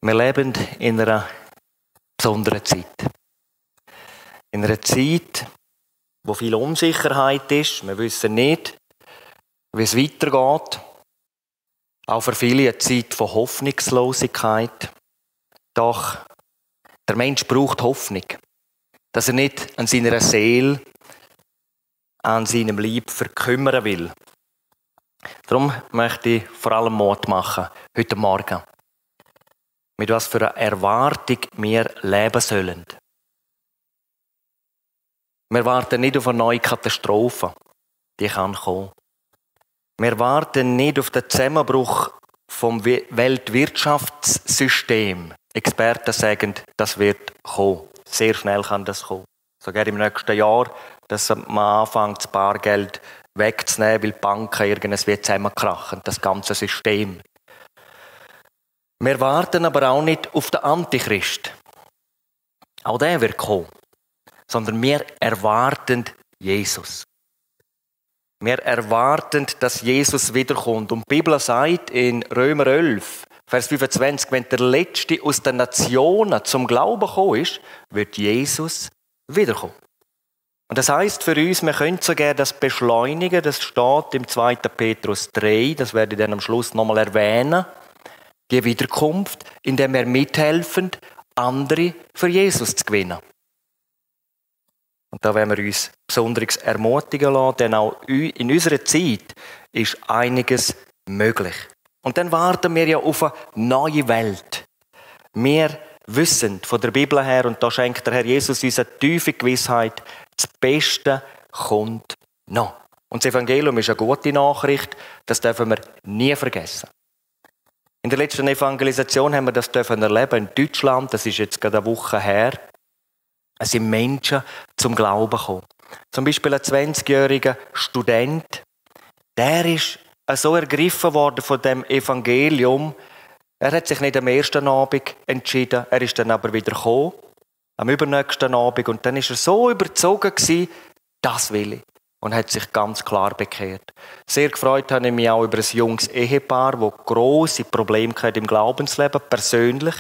Wir leben in einer besonderen Zeit. In einer Zeit, wo viel Unsicherheit ist. Wir wissen nicht, wie es weitergeht. Auch für viele eine Zeit von Hoffnungslosigkeit. Doch der Mensch braucht Hoffnung, dass er nicht an seiner Seele, an seinem Leib verkümmern will. Darum möchte ich vor allem Mut machen, heute Morgen. Mit was für einer Erwartung wir leben sollen. Wir warten nicht auf eine neue Katastrophe, die kann kommen. Wir warten nicht auf den Zusammenbruch vom Weltwirtschaftssystem. Experten sagen, das wird kommen. Sehr schnell kann das kommen. Sogar im nächsten Jahr, dass man anfängt, das Bargeld wegzunehmen, weil die Banken irgendwie zusammenkrachen, das ganze System. Wir warten aber auch nicht auf den Antichrist. Auch der wird kommen. Sondern wir erwarten Jesus. Wir erwarten, dass Jesus wiederkommt. Und die Bibel sagt in Römer 11, Vers 25, wenn der Letzte aus den Nationen zum Glauben gekommen ist, wird Jesus wiederkommen. Und das heisst für uns, wir können sogar das beschleunigen. Das steht im 2. Petrus 3, das werde ich dann am Schluss nochmal erwähnen. Die Wiederkunft, indem wir mithelfen, andere für Jesus zu gewinnen. Und da werden wir uns besonders ermutigen lassen, denn auch in unserer Zeit ist einiges möglich. Und dann warten wir ja auf eine neue Welt. Wir wissen von der Bibel her, und da schenkt der Herr Jesus uns eine tiefe Gewissheit, das Beste kommt noch. Und das Evangelium ist eine gute Nachricht, das dürfen wir nie vergessen. In der letzten Evangelisation haben wir das erleben in Deutschland, das ist jetzt gerade eine Woche her. Es sind Menschen zum Glauben gekommen. Zum Beispiel ein 20-jähriger Student, der ist so ergriffen worden von dem Evangelium. Er hat sich nicht am ersten Abend entschieden, er ist dann aber wieder gekommen, am übernächsten Abend, und dann ist er so überzogen gewesen, das will ich. Und hat sich ganz klar bekehrt. Sehr gefreut habe ich mich auch über ein junges Ehepaar, das grosse Probleme hatte im Glaubensleben, persönlich.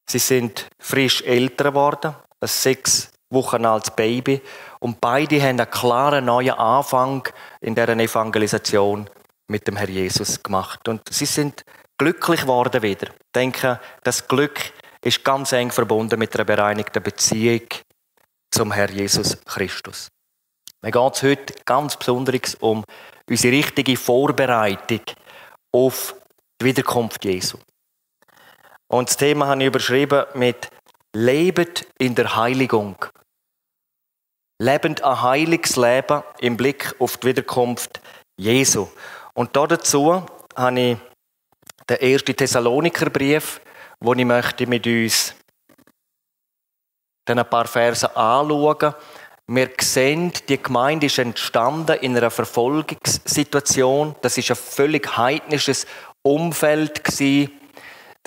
Sie sind frisch älter geworden, ein 6 Wochen altes Baby. Und beide haben einen klaren neuen Anfang in dieser Evangelisation mit dem Herr Jesus gemacht. Und sie sind glücklich geworden wieder. Ich denke, das Glück ist ganz eng verbunden mit einer bereinigten Beziehung zum Herr Jesus Christus. Mir geht es heute ganz besonders um unsere richtige Vorbereitung auf die Wiederkunft Jesu. Und das Thema habe ich überschrieben mit «Lebet in der Heiligung». Lebend ein heiliges Leben im Blick auf die Wiederkunft Jesu. Und dazu habe ich den 1. Thessalonikerbrief, wo ich möchte mit uns dann ein paar Verse anschauen. Wir sehen, die Gemeinde ist entstanden in einer Verfolgungssituation. Das ist ein völlig heidnisches Umfeld gewesen.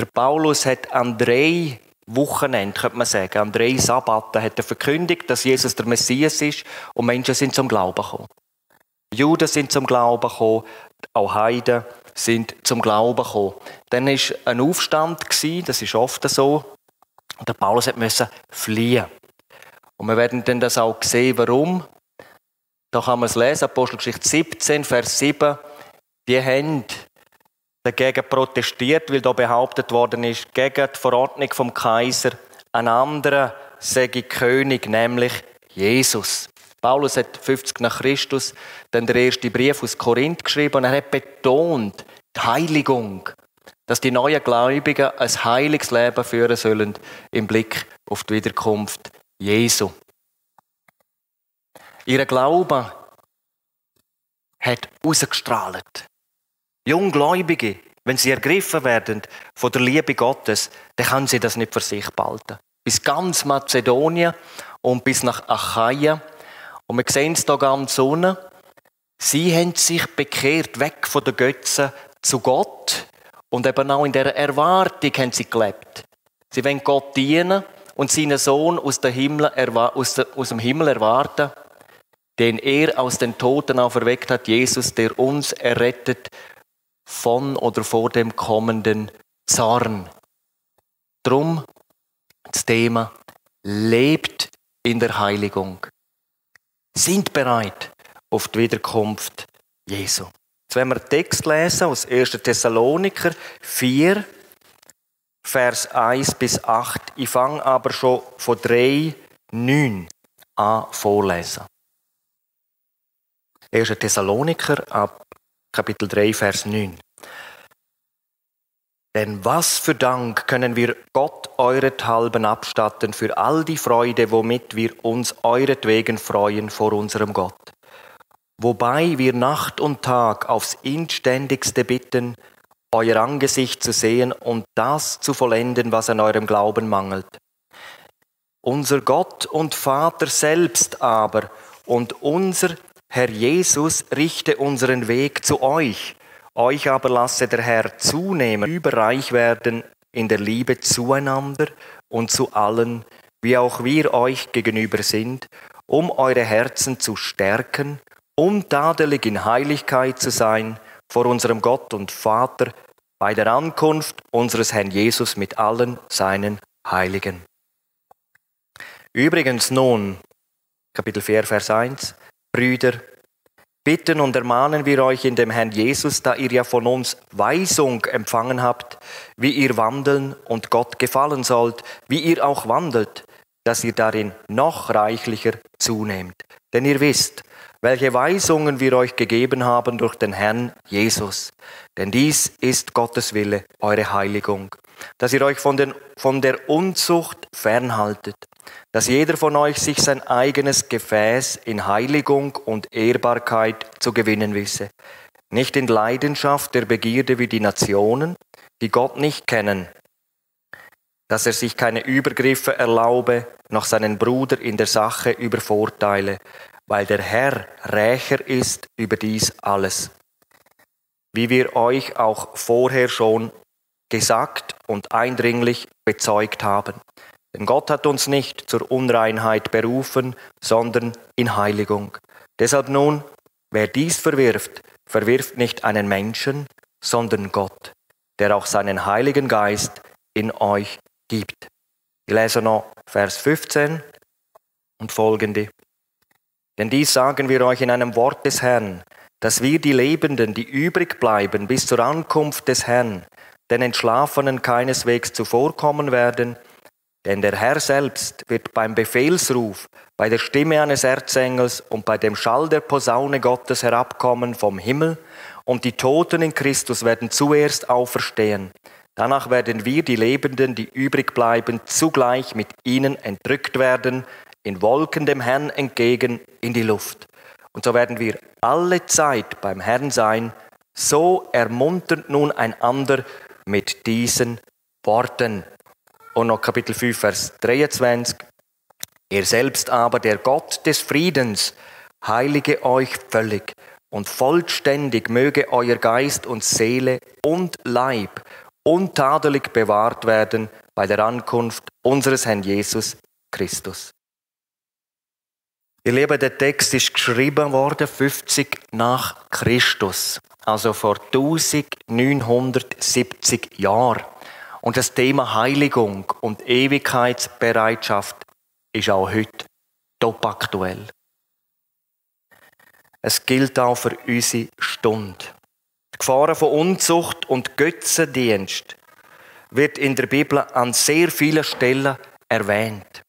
Der Paulus hat an 3 Wochenenden, könnte man sagen, an 3 Sabbaten hat er verkündigt, dass Jesus der Messias ist, und Menschen sind zum Glauben gekommen. Juden sind zum Glauben gekommen, auch Heiden sind zum Glauben gekommen. Dann war ein Aufstand gewesen, das ist oft so. Und der Paulus musste fliehen. Und wir werden dann das auch sehen, warum. Da kann man es lesen, Apostelgeschichte 17, Vers 7. Die haben dagegen protestiert, weil da behauptet worden ist, gegen die Verordnung vom Kaiser, ein anderer sei König, nämlich Jesus. Paulus hat 50 nach Christus dann den ersten Brief aus Korinth geschrieben, und er hat betont, die Heiligung, dass die neuen Gläubigen ein heiliges Leben führen sollen im Blick auf die Wiederkunft Jesu. Ihr Glaube hat ausgestrahlt. Junggläubige, wenn sie ergriffen werden von der Liebe Gottes, dann können sie das nicht für sich behalten. Bis ganz Mazedonien und bis nach Achaia. Und wir sehen es hier ganz unten. Sie haben sich bekehrt, weg von den Götzen zu Gott. Und eben auch in dieser Erwartung haben sie gelebt. Sie wollen Gott dienen und seinen Sohn aus dem Himmel erwarten, den er aus den Toten auferweckt hat, Jesus, der uns errettet von oder vor dem kommenden Zorn. Drum das Thema: Lebt in der Heiligung. Sind bereit auf die Wiederkunft Jesu. Jetzt werden wir einen Text lesen aus 1. Thessaloniker 4, Vers 1 bis 8. Ich fange aber schon von 3, 9 an vorlesen. 1. Thessaloniker ab Kapitel 3, Vers 9. Denn was für Dank können wir Gott eurethalben abstatten für all die Freude, womit wir uns euretwegen freuen vor unserem Gott. Wobei wir Nacht und Tag aufs Inständigste bitten, euer Angesicht zu sehen und das zu vollenden, was an eurem Glauben mangelt. Unser Gott und Vater selbst aber und unser Herr Jesus richte unseren Weg zu euch. Euch aber lasse der Herr zunehmen, überreich werden in der Liebe zueinander und zu allen, wie auch wir euch gegenüber sind, um eure Herzen zu stärken, um tadelig in Heiligkeit zu sein vor unserem Gott und Vater bei der Ankunft unseres Herrn Jesus mit allen seinen Heiligen. Übrigens nun, Kapitel 4, Vers 1, Brüder, bitten und ermahnen wir euch in dem Herrn Jesus, da ihr ja von uns Weisung empfangen habt, wie ihr wandeln und Gott gefallen sollt, wie ihr auch wandelt, dass ihr darin noch reichlicher zunehmt. Denn ihr wisst, welche Weisungen wir euch gegeben haben durch den Herrn Jesus. Denn dies ist Gottes Wille, eure Heiligung, dass ihr euch von der Unzucht fernhaltet, dass jeder von euch sich sein eigenes Gefäß in Heiligung und Ehrbarkeit zu gewinnen wisse, nicht in Leidenschaft der Begierde wie die Nationen, die Gott nicht kennen, dass er sich keine Übergriffe erlaube, noch seinen Bruder in der Sache übervorteile, weil der Herr Rächer ist über dies alles. Wie wir euch auch vorher schon gesagt und eindringlich bezeugt haben. Denn Gott hat uns nicht zur Unreinheit berufen, sondern in Heiligung. Deshalb nun, wer dies verwirft, verwirft nicht einen Menschen, sondern Gott, der auch seinen Heiligen Geist in euch gibt. Ich lese noch Vers 15 und folgende. Denn dies sagen wir euch in einem Wort des Herrn, dass wir die Lebenden, die übrig bleiben bis zur Ankunft des Herrn, den Entschlafenen keineswegs zuvorkommen werden, denn der Herr selbst wird beim Befehlsruf, bei der Stimme eines Erzengels und bei dem Schall der Posaune Gottes herabkommen vom Himmel, und die Toten in Christus werden zuerst auferstehen. Danach werden wir, die Lebenden, die übrig bleiben, zugleich mit ihnen entrückt werden, in Wolken dem Herrn entgegen in die Luft. Und so werden wir alle Zeit beim Herrn sein, so ermuntert nun einander mit diesen Worten. Und noch Kapitel 5, Vers 23. Ihr selbst aber, der Gott des Friedens, heilige euch völlig und vollständig möge euer Geist und Seele und Leib untadelig bewahrt werden bei der Ankunft unseres Herrn Jesus Christus. Ihr Lieben, der Text ist geschrieben worden 50 nach Christus, also vor 1970 Jahren. Und das Thema Heiligung und Ewigkeitsbereitschaft ist auch heute top aktuell. Es gilt auch für unsere Stunde. Die Gefahren von Unzucht und Götzendienst wird in der Bibel an sehr vielen Stellen erwähnt.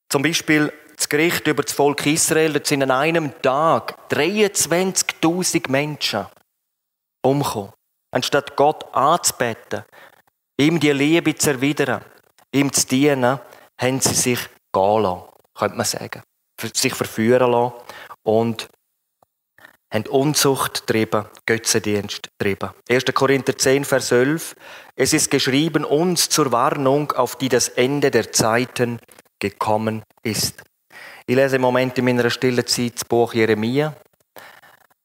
Zum Beispiel das Gericht über das Volk Israel, da sind an einem Tag 23.000 Menschen umgekommen. Anstatt Gott anzubeten, ihm die Liebe zu erwidern, ihm zu dienen, haben sie sich gehen lassen, könnte man sagen. Sich verführen lassen und haben Unzucht getrieben, Götzendienst getrieben. 1. Korinther 10, Vers 11. Es ist geschrieben uns zur Warnung, auf die das Ende der Zeiten gekommen ist. Ich lese im Moment in meiner stillen Zeit das Buch Jeremia.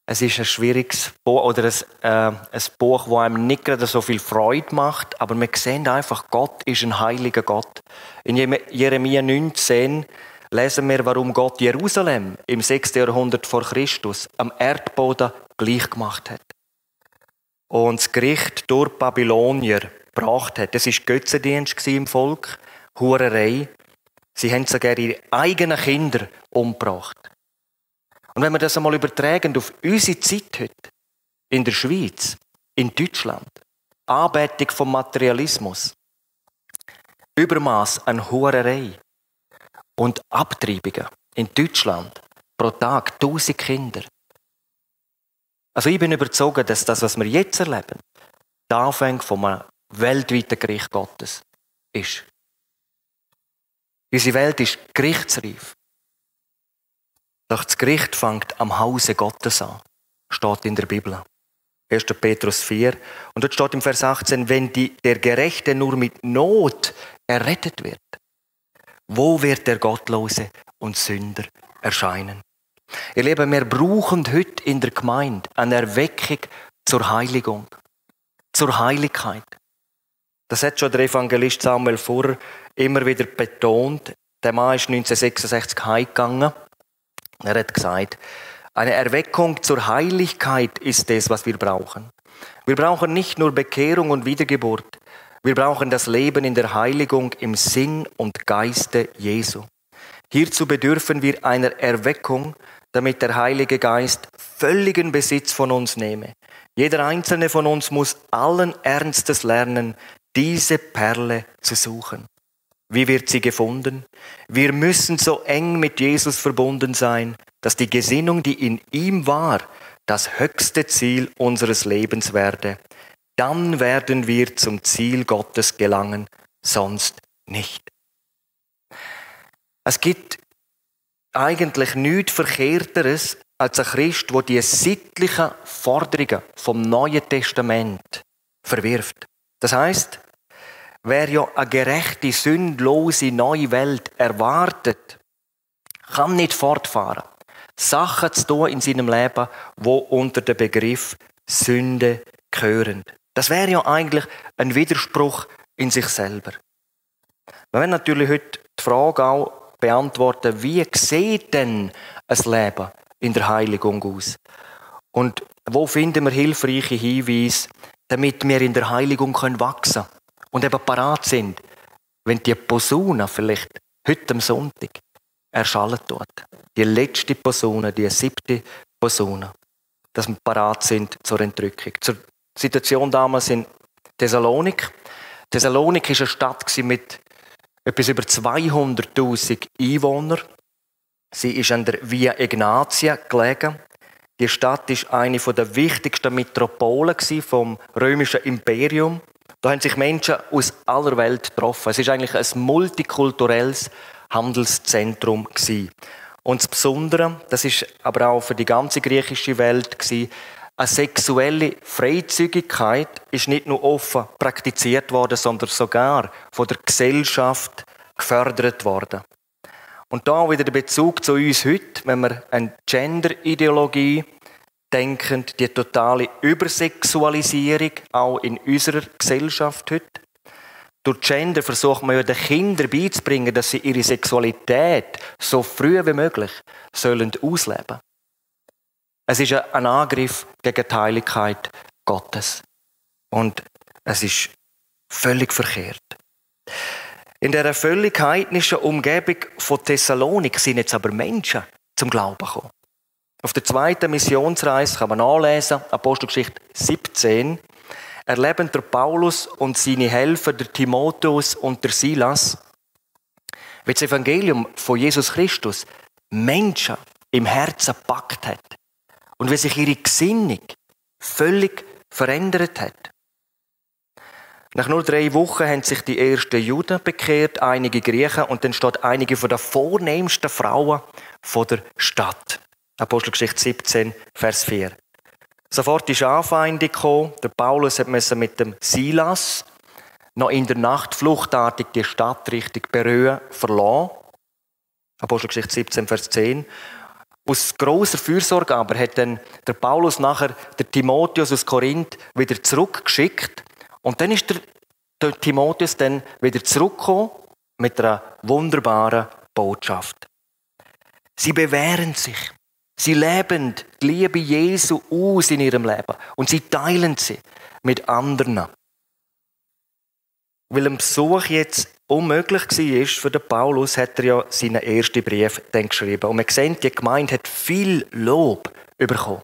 Es ist ein schwieriges Buch oder ein Buch, das einem nicht gerade so viel Freude macht, aber wir sehen einfach, Gott ist ein heiliger Gott. In Jeremia 19 lesen wir, warum Gott Jerusalem im 6. Jahrhundert vor Christus am Erdboden gleich gemacht hat. Und das Gericht durch Babylonier gebracht hat. Es war Götzendienst im Volk, Hurerei. Sie haben sogar ihre eigenen Kinder umgebracht. Und wenn wir das einmal übertragen auf unsere Zeit heute, in der Schweiz, in Deutschland, Anbetung vom Materialismus, Übermaß an Hurerei und Abtreibungen in Deutschland pro Tag 1000 Kinder. Also ich bin überzeugt, dass das, was wir jetzt erleben, der Anfang von einem weltweiten Gericht Gottes ist. Unsere Welt ist gerichtsreif. Doch das Gericht fängt am Hause Gottes an, steht in der Bibel. 1. Petrus 4. Und dort steht im Vers 18, wenn der Gerechte nur mit Not errettet wird, wo wird der Gottlose und Sünder erscheinen? Ihr Lieben, wir brauchen heute in der Gemeinde eine Erweckung zur Heiligung, zur Heiligkeit. Das hat schon der Evangelist Samuel Furrer immer wieder betont. Der Mann ist 1966 heimgegangen. Er hat gesagt, eine Erweckung zur Heiligkeit ist es, was wir brauchen. Wir brauchen nicht nur Bekehrung und Wiedergeburt. Wir brauchen das Leben in der Heiligung im Sinn und Geiste Jesu. Hierzu bedürfen wir einer Erweckung, damit der Heilige Geist völligen Besitz von uns nehme. Jeder einzelne von uns muss allen Ernstes lernen, diese Perle zu suchen. Wie wird sie gefunden? Wir müssen so eng mit Jesus verbunden sein, dass die Gesinnung, die in ihm war, das höchste Ziel unseres Lebens werde. Dann werden wir zum Ziel Gottes gelangen, sonst nicht. Es gibt eigentlich nichts Verkehrteres als ein Christ, der die sittlichen Forderungen vom Neuen Testament verwirft. Das heisst, wer ja eine gerechte, sündlose neue Welt erwartet, kann nicht fortfahren, Sachen zu tun in seinem Leben, die unter den Begriff Sünde gehören. Das wäre ja eigentlich ein Widerspruch in sich selber. Wir werden natürlich heute die Frage auch beantworten, wie sieht denn ein Leben in der Heiligung aus? Und wo finden wir hilfreiche Hinweise, damit wir in der Heiligung wachsen können und eben parat sind, wenn die Posaune vielleicht heute am Sonntag erschallen tut. Die letzte Posaune, die 7. Posaune. Dass wir parat sind zur Entrückung. Zur Situation damals in Thessalonik. Thessalonik war eine Stadt mit etwas über 200'000 Einwohnern. Sie ist an der Via Egnatia gelegen. Die Stadt war eine der wichtigsten Metropolen vom römischen Imperium. Da haben sich Menschen aus aller Welt getroffen. Es ist eigentlich ein multikulturelles Handelszentrum gewesen. Und das Besondere, das ist aber auch für die ganze griechische Welt gewesen, eine sexuelle Freizügigkeit ist nicht nur offen praktiziert worden, sondern sogar von der Gesellschaft gefördert worden. Und da wieder der Bezug zu uns heute, wenn wir an Gender-Ideologie denken, die totale Übersexualisierung auch in unserer Gesellschaft heute. Durch Gender versucht man ja den Kindern beizubringen, dass sie ihre Sexualität so früh wie möglich sollen ausleben. Es ist ein Angriff gegen die Heiligkeit Gottes. Und es ist völlig verkehrt. In dieser völlig heidnischen Umgebung von Thessalonik sind jetzt aber Menschen zum Glauben gekommen. Auf der 2. Missionsreise kann man nachlesen, Apostelgeschichte 17, erleben der Paulus und seine Helfer, der Timotheus und der Silas, wie das Evangelium von Jesus Christus Menschen im Herzen gepackt hat und wie sich ihre Gesinnung völlig verändert hat. Nach nur 3 Wochen haben sich die ersten Juden bekehrt, einige Griechen und dann steht einige von den vornehmsten Frauen von der Stadt. Apostelgeschichte 17, Vers 4. Sofort ist Anfeindung gekommen. Der Paulus musste mit dem Silas noch in der Nacht fluchtartig die Stadt Richtung Beröa verlassen. Apostelgeschichte 17, Vers 10. Aus grosser Fürsorge aber hat dann der Paulus nachher den Timotheus aus Korinth wieder zurückgeschickt. Und dann ist der Timotheus dann wieder zurückgekommen mit einer wunderbaren Botschaft. Sie bewähren sich. Sie leben die Liebe Jesu aus in ihrem Leben. Und sie teilen sie mit anderen. Weil ein Besuch jetzt unmöglich war für den Paulus, hat er ja seinen ersten Brief dann geschrieben. Und wir sehen, die Gemeinde hat viel Lob bekommen.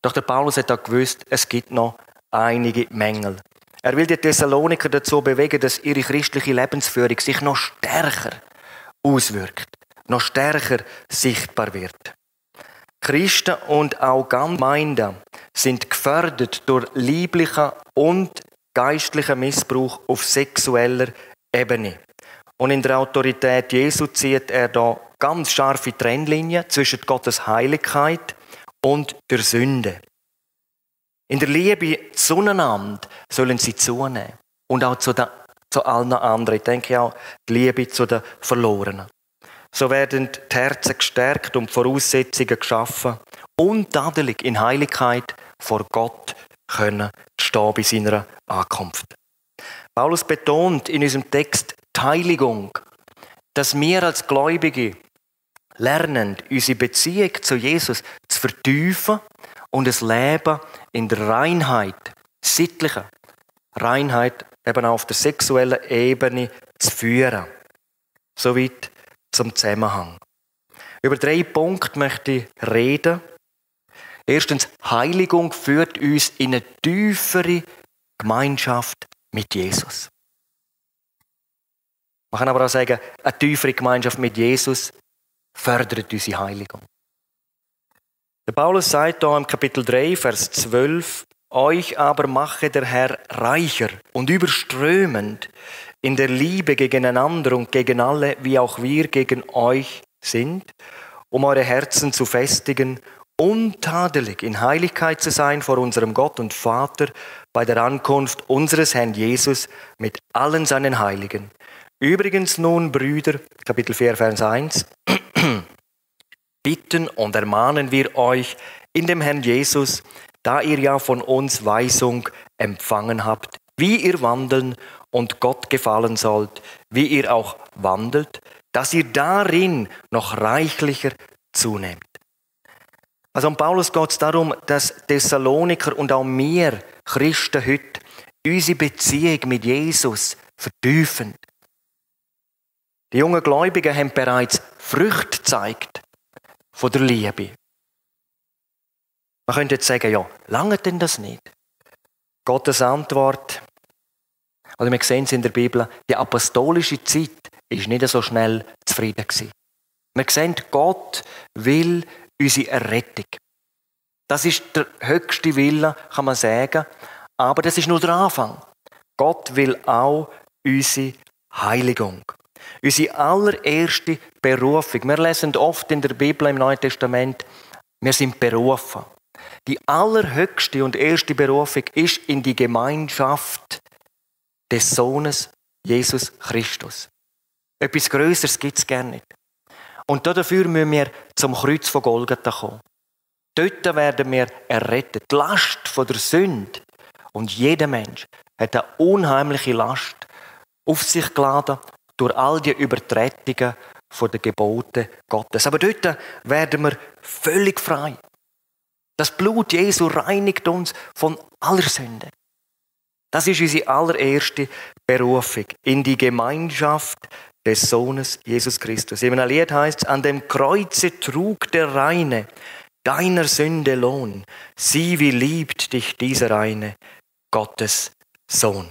Doch der Paulus hat auch gewusst, es gibt noch einige Mängel. Er will die Thessaloniker dazu bewegen, dass ihre christliche Lebensführung sich noch stärker auswirkt, noch stärker sichtbar wird. Christen und auch ganze Gemeinden sind gefördert durch lieblichen und geistlichen Missbrauch auf sexueller Ebene. Und in der Autorität Jesu zieht er da ganz scharfe Trennlinien zwischen Gottes Heiligkeit und der Sünde. In der Liebe zueinander sollen sie zunehmen. Und auch zu allen anderen. Ich denke auch die Liebe zu den Verlorenen. So werden die Herzen gestärkt und die Voraussetzungen geschaffen, untadelig in Heiligkeit vor Gott können stehen bei seiner Ankunft. Paulus betont in unserem Text die Heiligung, dass wir als Gläubige lernen, unsere Beziehung zu Jesus zu vertiefen und das Leben in der Reinheit, sittlichen Reinheit, eben auch auf der sexuellen Ebene zu führen. Soweit zum Zusammenhang. Über 3 Punkte möchte ich reden. Erstens, Heiligung führt uns in eine tiefere Gemeinschaft mit Jesus. Man kann aber auch sagen, eine tiefere Gemeinschaft mit Jesus fördert unsere Heiligung. Der Paulus sagt hier im Kapitel 3, Vers 12, euch aber mache der Herr reicher und überströmend in der Liebe gegeneinander und gegen alle, wie auch wir gegen euch sind, um eure Herzen zu festigen, untadelig in Heiligkeit zu sein vor unserem Gott und Vater bei der Ankunft unseres Herrn Jesus mit allen seinen Heiligen. Übrigens nun, Brüder, Kapitel 4, Vers 1, bitten und ermahnen wir euch in dem Herrn Jesus, da ihr ja von uns Weisung empfangen habt, wie ihr wandeln und Gott gefallen sollt, wie ihr auch wandelt, dass ihr darin noch reichlicher zunehmt. Also um Paulus geht es darum, dass Thessaloniker und auch wir Christen heute unsere Beziehung mit Jesus vertiefen. Die jungen Gläubigen haben bereits Früchte gezeigt von der Liebe. Man könnte jetzt sagen, ja, lange denn das nicht? Gottes Antwort, also wir sehen es in der Bibel, die apostolische Zeit ist nicht so schnell zufrieden gewesen. Wir sehen, Gott will unsere Errettung. Das ist der höchste Wille, kann man sagen, aber das ist nur der Anfang. Gott will auch unsere Heiligung. Unsere allererste Berufung. Wir lesen oft in der Bibel im Neuen Testament, wir sind berufen. Die allerhöchste und erste Berufung ist in die Gemeinschaft des Sohnes Jesus Christus. Etwas Größeres gibt es gerne nicht. Und dafür müssen wir zum Kreuz von Golgatha kommen. Dort werden wir errettet. Die Last von der Sünde. Und jeder Mensch hat eine unheimliche Last auf sich geladen durch all die Übertretungen von den Geboten Gottes. Aber dort werden wir völlig frei. Das Blut Jesu reinigt uns von aller Sünde. Das ist unsere allererste Berufung in die Gemeinschaft des Sohnes Jesus Christus. In einem Lied heißt es, an dem Kreuze trug der Reine deiner Sünde Lohn. Sieh, wie liebt dich dieser eine, Gottes Sohn.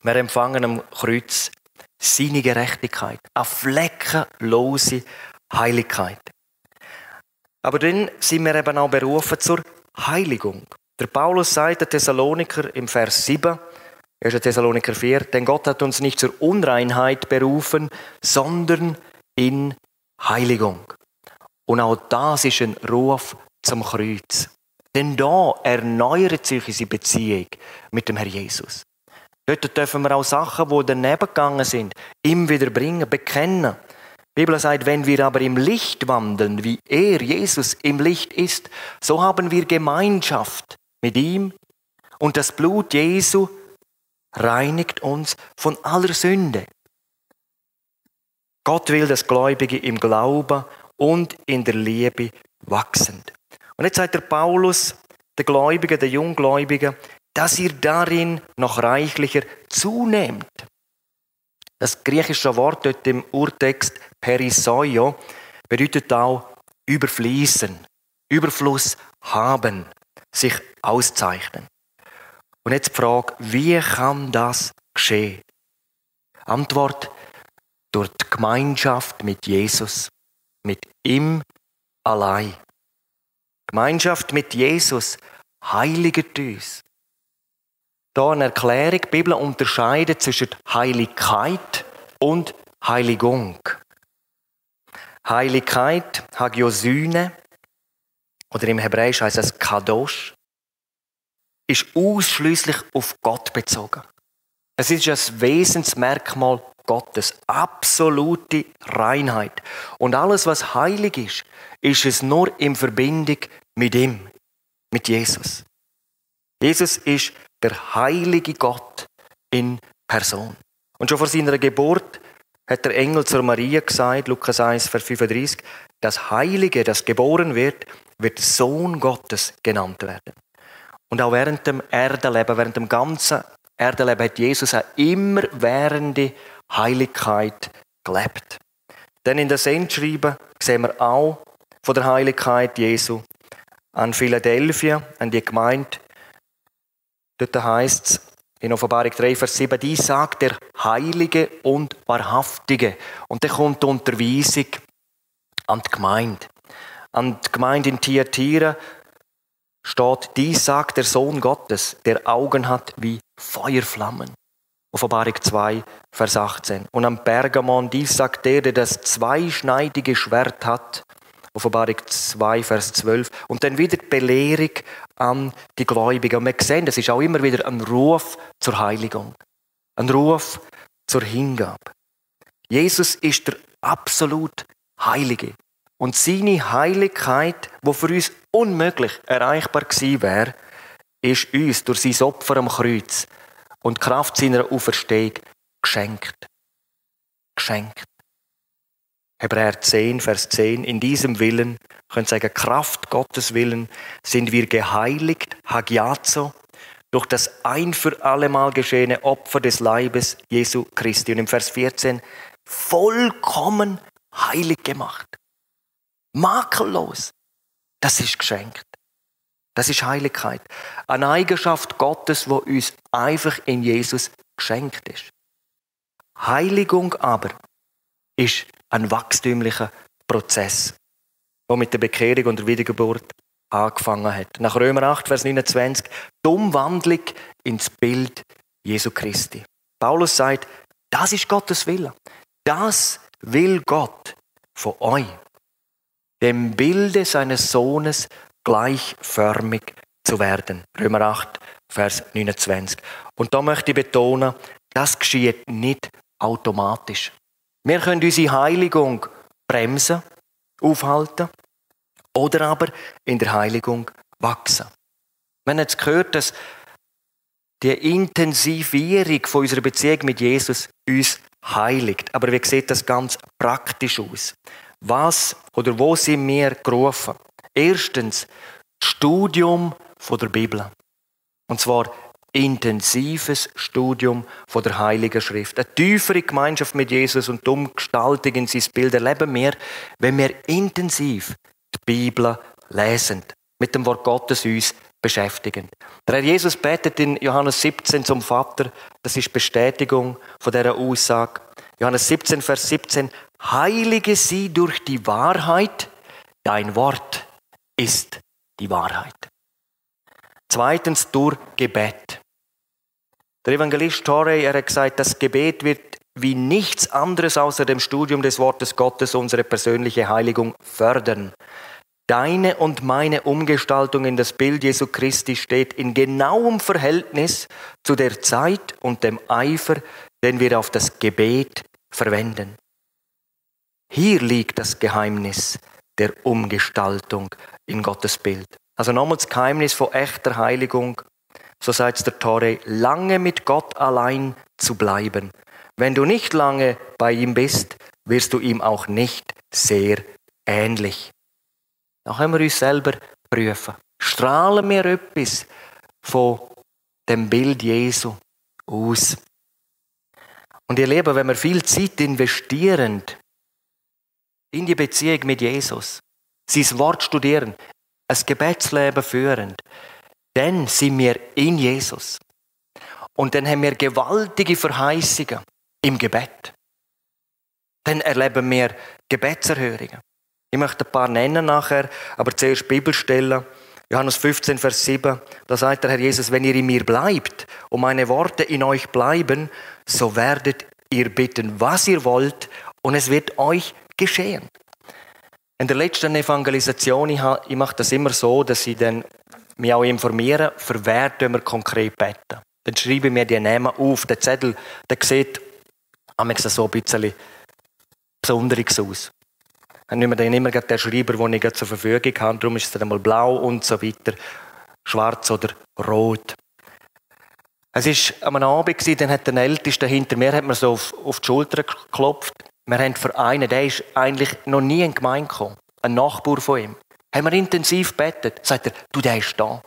Wir empfangen am Kreuz seine Gerechtigkeit, eine fleckenlose Heiligkeit. Aber dann sind wir eben auch berufen zur Heiligung. Der Paulus sagt den Thessaloniker im Vers 7, 1. Thessaloniker 4, denn Gott hat uns nicht zur Unreinheit berufen, sondern in Heiligung. Und auch das ist ein Ruf zum Kreuz. Denn da erneuert sich unsere Beziehung mit dem Herrn Jesus. Dort dürfen wir auch Sachen, die daneben gegangen sind, ihm wieder bringen, bekennen. Die Bibel sagt, wenn wir aber im Licht wandeln, wie er, Jesus, im Licht ist, so haben wir Gemeinschaft mit ihm und das Blut Jesu reinigt uns von aller Sünde. Gott will, dass Gläubige im Glauben und in der Liebe wachsen. Und jetzt sagt der Paulus, der Gläubigen, der Junggläubigen, dass ihr darin noch reichlicher zunehmt. Das griechische Wort dort im Urtext perisoio bedeutet auch überfließen, Überfluss haben, sich auszeichnen. Und jetzt die Frage, wie kann das geschehen? Antwort, durch die Gemeinschaft mit Jesus, mit ihm allein. Gemeinschaft mit Jesus heiligt uns. Hier eine Erklärung, die Bibel unterscheidet zwischen Heiligkeit und Heiligung. Heiligkeit, Hagiosyne, oder im Hebräisch heißt es Kadosh, ist ausschließlich auf Gott bezogen. Es ist ein Wesensmerkmal Gottes, absolute Reinheit. Und alles, was heilig ist es nur in Verbindung mit ihm, mit Jesus. Jesus ist der heilige Gott in Person. Und schon vor seiner Geburt hat der Engel zur Maria gesagt, Lukas 1, Vers 35, das Heilige, das geboren wird Sohn Gottes genannt werden. Und auch während dem Erdenleben, während dem ganzen Erdenleben hat Jesus eine immerwährende Heiligkeit gelebt. Denn in den Sendschreiben sehen wir auch von der Heiligkeit Jesu an Philadelphia, an die Gemeinde. Dort heisst es in Offenbarung 3, Vers 7, dies sagt der Heilige und Wahrhaftige. Und dann kommt die Unterweisung an die Gemeinde. An die Gemeinde in Thyatira steht, dies sagt der Sohn Gottes, der Augen hat wie Feuerflammen. Offenbarung 2, Vers 18. Und am Pergamon, dies sagt der das zweischneidige Schwert hat. Offenbarung 2, Vers 12. Und dann wieder die Belehrung an die Gläubigen. Und wir sehen, das ist auch immer wieder ein Ruf zur Heiligung. Ein Ruf zur Hingabe. Jesus ist der absolut Heilige. Und seine Heiligkeit, die für uns unmöglich erreichbar gewesen wäre, ist uns durch sein Opfer am Kreuz und die Kraft seiner Auferstehung geschenkt. Geschenkt. Hebräer 10, Vers 10. In diesem Willen, könnt sagen, Kraft Gottes Willen, sind wir geheiligt, hagiazo, durch das ein für allemal geschehene Opfer des Leibes Jesu Christi. Und im Vers 14, vollkommen heilig gemacht. Makellos. Das ist geschenkt. Das ist Heiligkeit. Eine Eigenschaft Gottes, die uns einfach in Jesus geschenkt ist. Heiligung aber ist ein wachstümlicher Prozess, der mit der Bekehrung und der Wiedergeburt angefangen hat. Nach Römer 8, Vers 29, die Umwandlung ins Bild Jesu Christi. Paulus sagt, das ist Gottes Wille. Das will Gott von euch. Dem Bilde seines Sohnes gleichförmig zu werden. Römer 8, Vers 29. Und da möchte ich betonen, das geschieht nicht automatisch. Wir können unsere Heiligung bremsen, aufhalten oder aber in der Heiligung wachsen. Wir haben jetzt gehört, dass die Intensivierung von unserer Beziehung mit Jesus uns heiligt. Aber wie sieht das ganz praktisch aus? Was oder wo sind wir gerufen? Erstens, das Studium von der Bibel. Und zwar intensives Studium von der Heiligen Schrift. Eine tiefere Gemeinschaft mit Jesus und die Umgestaltung in sein Bild erleben wir, wenn wir intensiv die Bibel lesen, mit dem Wort Gottes uns beschäftigen. Der Herr Jesus betet in Johannes 17 zum Vater, das ist Bestätigung von dieser Aussage. Johannes 17, Vers 17, heilige sie durch die Wahrheit, dein Wort ist die Wahrheit. Zweitens durch Gebet. Der Evangelist Torrey, er hat gesagt, das Gebet wird wie nichts anderes außer dem Studium des Wortes Gottes unsere persönliche Heiligung fördern. Deine und meine Umgestaltung in das Bild Jesu Christi steht in genauem Verhältnis zu der Zeit und dem Eifer, den wir auf das Gebet verwenden. Hier liegt das Geheimnis der Umgestaltung in Gottes Bild. Also nochmals das Geheimnis von echter Heiligung, so sagt der Torrey, lange mit Gott allein zu bleiben. Wenn du nicht lange bei ihm bist, wirst du ihm auch nicht sehr ähnlich. Da können wir uns selber prüfen. Strahlen wir etwas von dem Bild Jesu aus. Und ihr Lieben, wenn wir viel Zeit investieren in die Beziehung mit Jesus, sein Wort studieren, ein Gebetsleben führen, dann sind wir in Jesus. Und dann haben wir gewaltige Verheißungen im Gebet. Dann erleben wir Gebetserhörungen. Ich möchte ein paar nennen nachher, aber zuerst Bibelstellen. Johannes 15, Vers 7, da sagt der Herr Jesus, wenn ihr in mir bleibt und meine Worte in euch bleiben, so werdet ihr bitten, was ihr wollt, und es wird euch geschehen. In der letzten Evangelisation, ich mache das immer so, dass ich dann mich auch informiere, für wer wir konkret beten. Dann schreibe ich mir die Namen auf. Der Zettel, der sieht manchmal so ein bisschen Besonderes aus. Dann nehmen wir dann immer den Schreiber, den ich zur Verfügung habe. Darum ist es dann einmal blau und so weiter, schwarz oder rot. Es war am Abend, dann hat der Älteste hinter mir hat mir so auf die Schulter geklopft. Wir haben für einen, der ist eigentlich noch nie in die Gemeinde gekommen. Ein Nachbar von ihm. Haben wir intensiv gebetet. Sagt er, du, der ist da.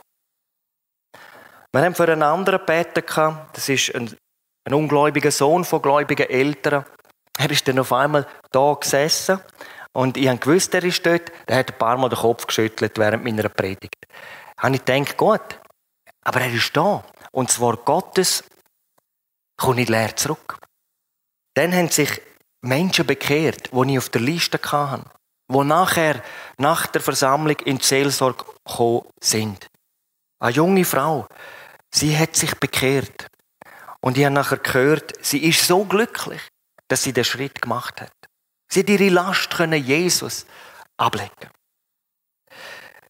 Wir haben für einen anderen gebetet. Das ist ein ungläubiger Sohn von gläubigen Eltern. Er ist dann auf einmal da gesessen. Und ich wusste, er ist dort. Der hat ein paar Mal den Kopf geschüttelt während meiner Predigt. Da habe ich gedacht, gut, aber er ist da. Und das Wort Gottes kommt nicht leer zurück. Dann haben sich Menschen bekehrt, die ich auf der Liste hatte, die nachher, nach der Versammlung in die Seelsorge gekommen sind. Eine junge Frau, sie hat sich bekehrt. Und ich habe nachher gehört, sie ist so glücklich, dass sie den Schritt gemacht hat. Sie hat ihre Last können Jesus ablegen.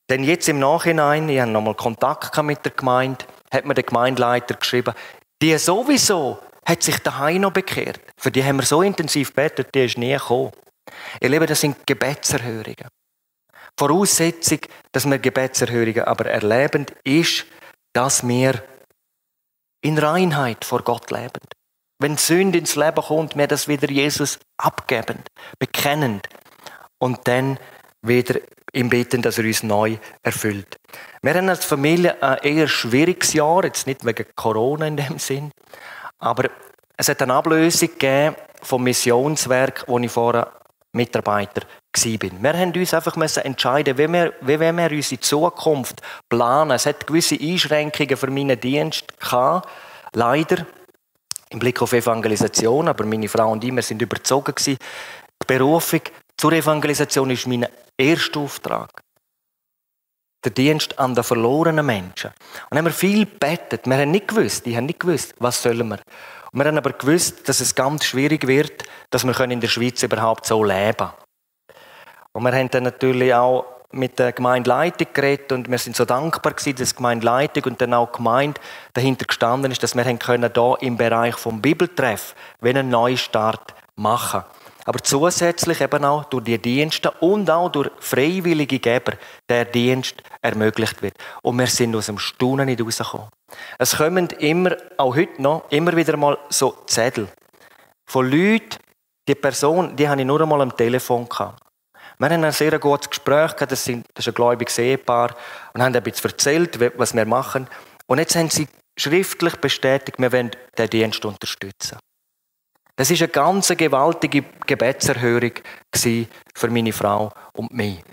Denn jetzt im Nachhinein, ich hatte nochmal Kontakt mit der Gemeinde, hat mir der Gemeindeleiter geschrieben, die sowieso hat sich daheim noch bekehrt. Für die haben wir so intensiv gebetet, die ist nie gekommen. Ihr Lieben, das sind Gebetserhörungen. Voraussetzung, dass wir Gebetserhörungen aber erleben, ist, dass wir in Reinheit vor Gott leben. Wenn Sünde ins Leben kommt, wir das wieder Jesus abgeben, bekennen und dann wieder im Beten, dass er uns neu erfüllt. Wir haben als Familie ein eher schwieriges Jahr, jetzt nicht wegen Corona in dem Sinn, aber es hat eine Ablösung gegeben vom Missionswerk, wo ich vorher Mitarbeiter war. Wir haben uns einfach entscheiden, wie wir unsere Zukunft planen. Es hat gewisse Einschränkungen für meinen Dienst gehabt, leider. Im Blick auf Evangelisation, aber meine Frau und ich, wir sind überzogen gewesen. Die Berufung zur Evangelisation ist mein erster Auftrag. Der Dienst an den verlorenen Menschen. Und haben wir viel gebetet. Wir haben nicht gewusst, ich habe nicht gewusst, was sollen wir. Und wir haben aber gewusst, dass es ganz schwierig wird, dass wir in der Schweiz überhaupt so leben können. Und wir haben dann natürlich auch mit der Gemeindeleitung geredet und wir sind so dankbar gewesen, dass die Gemeindeleitung und dann auch die Gemeinde dahinter gestanden ist, dass wir hier im Bereich vom Bibeltreff einen Neustart machen. Aber zusätzlich eben auch durch die Dienste und auch durch freiwillige Geber der Dienst ermöglicht wird. Und wir sind aus dem Staunen nicht rausgekommen. Es kommen immer, auch heute noch, immer wieder mal so Zettel von Leuten, die Person, die habe ich nur einmal am Telefon gehabt. Wir haben ein sehr gutes Gespräch gehabt, das ist ein gläubiges Ehepaar, und haben ein bisschen erzählt, was wir machen. Und jetzt haben sie schriftlich bestätigt, wir wollen den Dienst unterstützen. Das war eine ganz gewaltige Gebetserhörung für meine Frau und mich.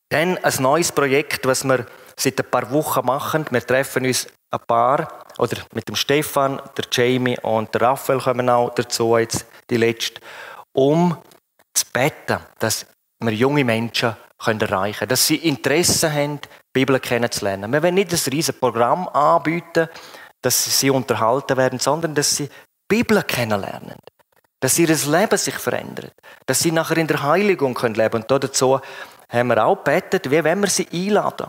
Dann ein neues Projekt, das wir seit ein paar Wochen machen. Wir treffen uns ein paar, oder mit dem Stefan, der Jamie und der Raphael kommen auch dazu, jetzt die letzte, um zu beten, dass wir junge Menschen erreichen können, dass sie Interesse haben, die Bibel kennenzulernen. Wir wollen nicht ein riesiges Programm anbieten, dass sie unterhalten werden, sondern dass sie die Bibel kennenlernen. Dass ihr Leben sich verändert. Dass sie nachher in der Heiligung leben können. Und dazu haben wir auch gebetet, wie wollen wir sie einladen.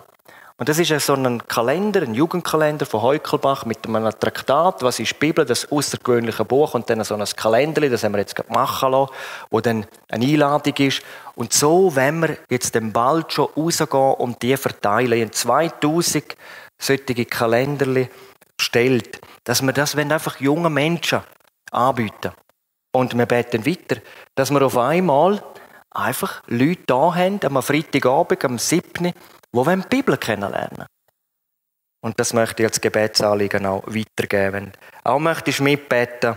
Und das ist so ein Kalender, ein Jugendkalender von Heukelbach mit einem Traktat, was ist die Bibel, das außergewöhnliche Buch, und dann so ein Kalender, das haben wir jetzt gerade machen lassen, wo dann eine Einladung ist. Und so wollen wir jetzt dann bald schon rausgehen und die verteilen. In 2000 solche Kalenderli bestellt, dass wir das einfach jungen Menschen anbieten. Und wir beten weiter, dass wir auf einmal einfach Leute da haben, am Freitagabend, am 7., die die Bibel kennenlernen. Und das möchte ich als Gebetsanliegen auch weitergeben. Auch möchte ich mitbeten,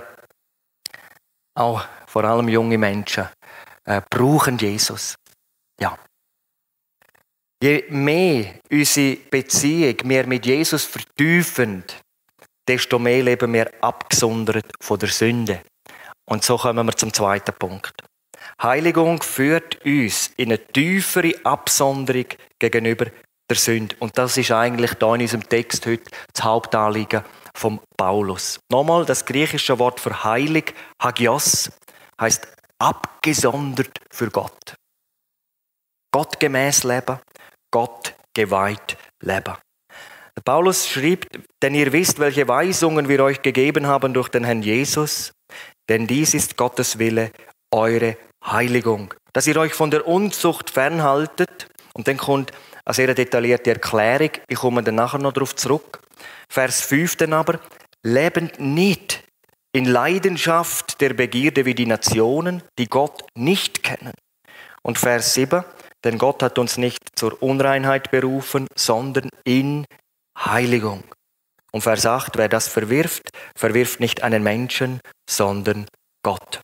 auch vor allem junge Menschen brauchen Jesus. Ja. Je mehr unsere Beziehung wir mit Jesus vertiefen, desto mehr leben wir abgesondert von der Sünde. Und so kommen wir zum zweiten Punkt. Heiligung führt uns in eine tiefere Absonderung gegenüber der Sünde. Und das ist eigentlich da in unserem Text heute das Hauptanliegen von Paulus. Nochmal, das griechische Wort für heilig, hagios, heißt abgesondert für Gott. Gottgemäß leben, Gott geweiht leben. Der Paulus schreibt, denn ihr wisst, welche Weisungen wir euch gegeben haben durch den Herrn Jesus, denn dies ist Gottes Wille, eure Heiligung. Dass ihr euch von der Unzucht fernhaltet, und dann kommt eine sehr detaillierte Erklärung, ich komme dann nachher noch darauf zurück. Vers 5 dann aber, lebend nicht in Leidenschaft der Begierde wie die Nationen, die Gott nicht kennen. Und Vers 7, denn Gott hat uns nicht zur Unreinheit berufen, sondern in Heiligung. Und Vers 8, wer das verwirft, verwirft nicht einen Menschen, sondern Gott.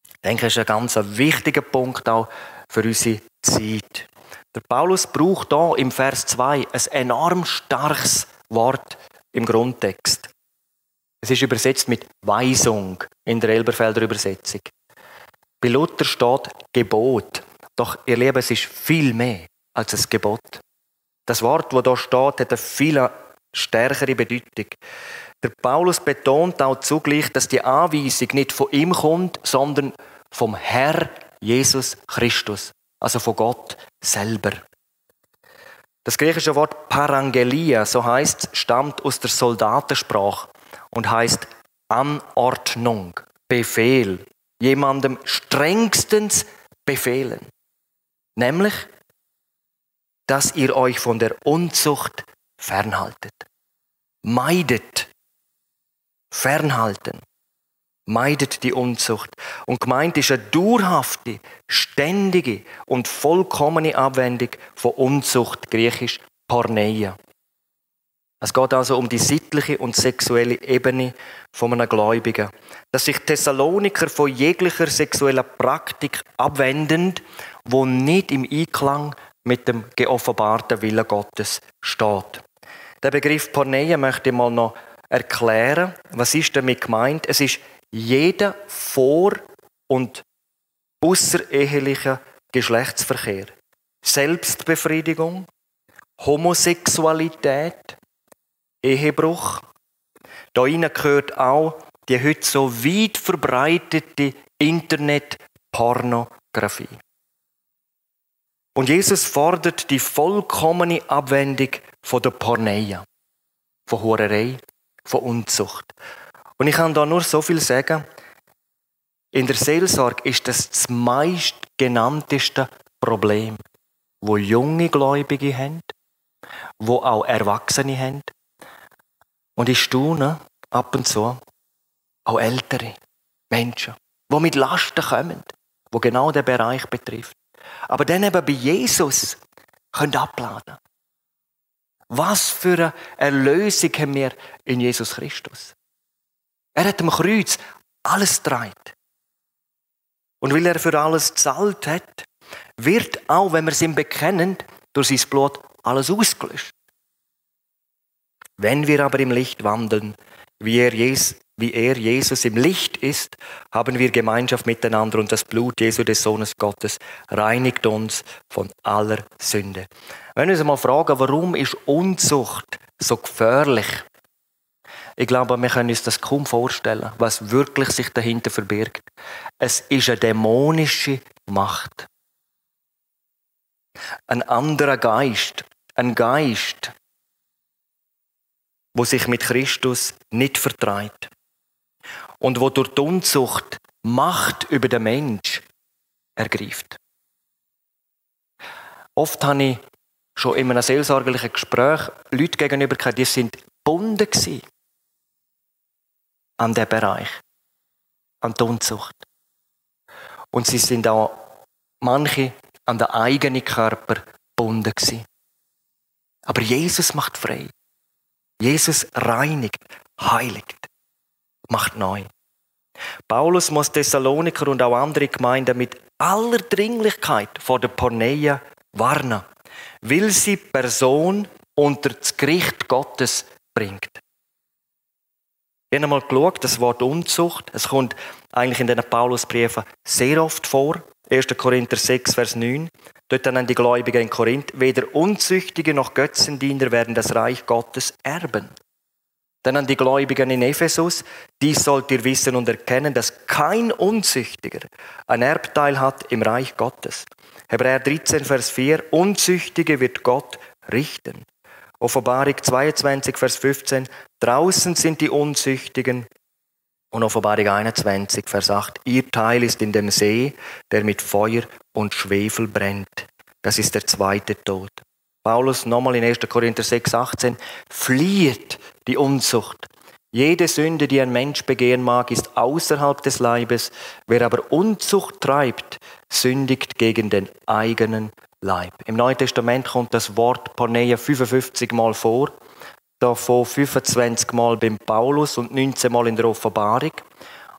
Ich denke, das ist ein ganz wichtiger Punkt auch für unsere Zeit. Der Paulus braucht hier im Vers 2 ein enorm starkes Wort im Grundtext. Es ist übersetzt mit Weisung in der Elberfelder Übersetzung. Bei Luther steht Gebot. Doch ihr Lieben, es ist viel mehr als ein Gebot. Das Wort, das hier steht, hat eine viel stärkere Bedeutung. Der Paulus betont auch zugleich, dass die Anweisung nicht von ihm kommt, sondern vom Herr Jesus Christus, also von Gott selber. Das griechische Wort Parangelia, so heißt, stammt aus der Soldatensprache und heißt Anordnung, Befehl, jemandem strengstens befehlen. Nämlich, dass ihr euch von der Unzucht fernhaltet. Meidet. Fernhalten. Meidet die Unzucht. Und gemeint ist eine dauerhafte, ständige und vollkommene Abwendung von Unzucht, griechisch Porneia. Es geht also um die sittliche und sexuelle Ebene von einem Gläubigen. Dass sich Thessaloniker von jeglicher sexueller Praktik abwenden, wo nicht im Einklang mit dem geoffenbarten Willen Gottes steht. Der Begriff Porneia möchte ich mal noch erklären. Was ist damit gemeint? Es ist jeder vor- und außerehelicher Geschlechtsverkehr, Selbstbefriedigung, Homosexualität, Ehebruch. Da gehört auch die heute so weit verbreitete Internet-Pornografie. Und Jesus fordert die vollkommene Abwendung von der Porneia, von Hurerei, von Unzucht. Und ich kann da nur so viel sagen, in der Seelsorge ist das meistgenannteste Problem, wo junge Gläubige haben, wo auch Erwachsene haben. Und ich staune ab und zu auch ältere Menschen, die mit Lasten kommen, die genau den Bereich betrifft. Aber dann eben bei Jesus können abladen. Was für eine Erlösung haben wir in Jesus Christus? Er hat am Kreuz alles getragen. Und weil er für alles gezahlt hat, wird auch, wenn wir es ihm bekennen, durch sein Blut alles ausgelöscht. Wenn wir aber im Licht wandeln, wie er Jesus im Licht ist, haben wir Gemeinschaft miteinander und das Blut Jesu des Sohnes Gottes reinigt uns von aller Sünde. Wenn wir uns mal fragen, warum ist Unzucht so gefährlich? Ich glaube, wir können uns das kaum vorstellen, was wirklich sich dahinter verbirgt. Es ist eine dämonische Macht. Ein anderer Geist, ein Geist, wo sich mit Christus nicht vertreibt und wo durch die Unzucht Macht über den Mensch ergreift. Oft habe ich schon in einem seelsorgerlichen Gespräch Leute gegenüber gehabt, die sind gebunden gewesen an diesen Bereich, an die Unzucht. Und sie sind auch manche an den eigenen Körper gebunden gewesen. Aber Jesus macht frei. Jesus reinigt, heiligt, macht neu. Paulus muss Thessaloniker und auch andere Gemeinden mit aller Dringlichkeit vor der Porneia warnen, weil sie die Person unter das Gericht Gottes bringt. Ich habe einmal geschaut, das Wort Unzucht, es kommt eigentlich in den Paulusbriefen sehr oft vor. 1. Korinther 6, Vers 9. Dort dann die Gläubigen in Korinth: Weder Unzüchtige noch Götzendiener werden das Reich Gottes erben. Dann an die Gläubigen in Ephesus: Dies sollt ihr wissen und erkennen, dass kein Unzüchtiger ein Erbteil hat im Reich Gottes. Hebräer 13, Vers 4: Unzüchtige wird Gott richten. Offenbarung 22, Vers 15: Draußen sind die Unzüchtigen. Und Offenbarung 21, Vers 8: Ihr Teil ist in dem See, der mit Feuer und Schwefel brennt. Das ist der zweite Tod. Paulus nochmal in 1. Korinther 6, 18: Flieht die Unzucht. Jede Sünde, die ein Mensch begehen mag, ist außerhalb des Leibes. Wer aber Unzucht treibt, sündigt gegen den eigenen Leib. Im Neuen Testament kommt das Wort Porneia 55 Mal vor. Davon 25 Mal beim Paulus und 19 Mal in der Offenbarung.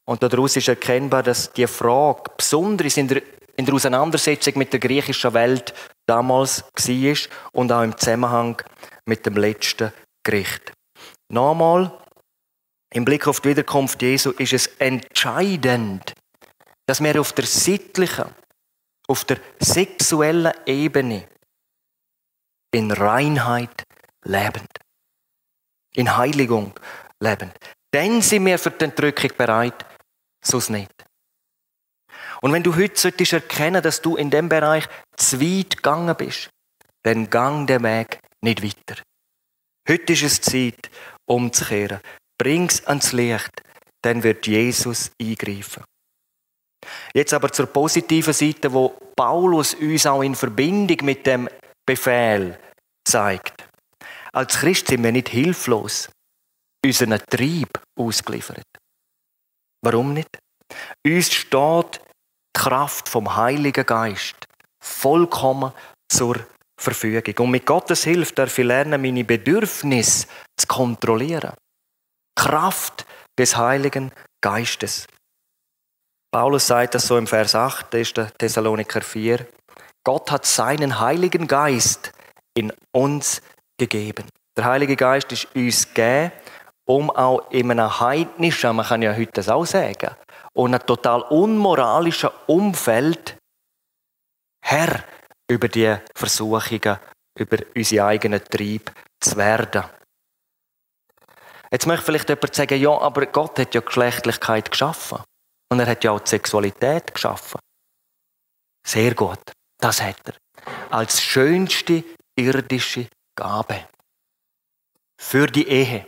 Und daraus ist erkennbar, dass die Frage besonders in der Auseinandersetzung mit der griechischen Welt damals war und auch im Zusammenhang mit dem letzten Gericht. Nochmal, im Blick auf die Wiederkunft Jesu ist es entscheidend, dass wir auf der sittlichen, auf der sexuellen Ebene in Reinheit leben. In Heiligung leben. Dann sind wir für die Entrückung bereit, sonst nicht. Und wenn du heute solltest erkennen, dass du in dem Bereich zu weit gegangen bist, dann gang den Weg nicht weiter. Heute ist es Zeit, umzukehren. Bring's ans Licht, dann wird Jesus eingreifen. Jetzt aber zur positiven Seite, wo Paulus uns auch in Verbindung mit dem Befehl zeigt. Als Christ sind wir nicht hilflos, unseren Trieb ausgeliefert. Warum nicht? Uns steht die Kraft vom Heiligen Geist vollkommen zur Verfügung. Und mit Gottes Hilfe darf ich lernen, meine Bedürfnisse zu kontrollieren. Kraft des Heiligen Geistes. Paulus sagt das so im Vers 8, das ist der Thessaloniker 4. Gott hat seinen Heiligen Geist in uns gegeben. Der Heilige Geist ist uns gegeben, um auch in einem heidnischen, man kann ja heute das auch sagen, und einem total unmoralischen Umfeld Herr über die Versuchungen, über unsere eigenen Trieb zu werden. Jetzt möchte vielleicht jemand sagen, ja, aber Gott hat ja Geschlechtlichkeit geschaffen. Und er hat ja auch die Sexualität geschaffen. Sehr gut, das hat er. Als schönste irdische Gabe. Für die Ehe.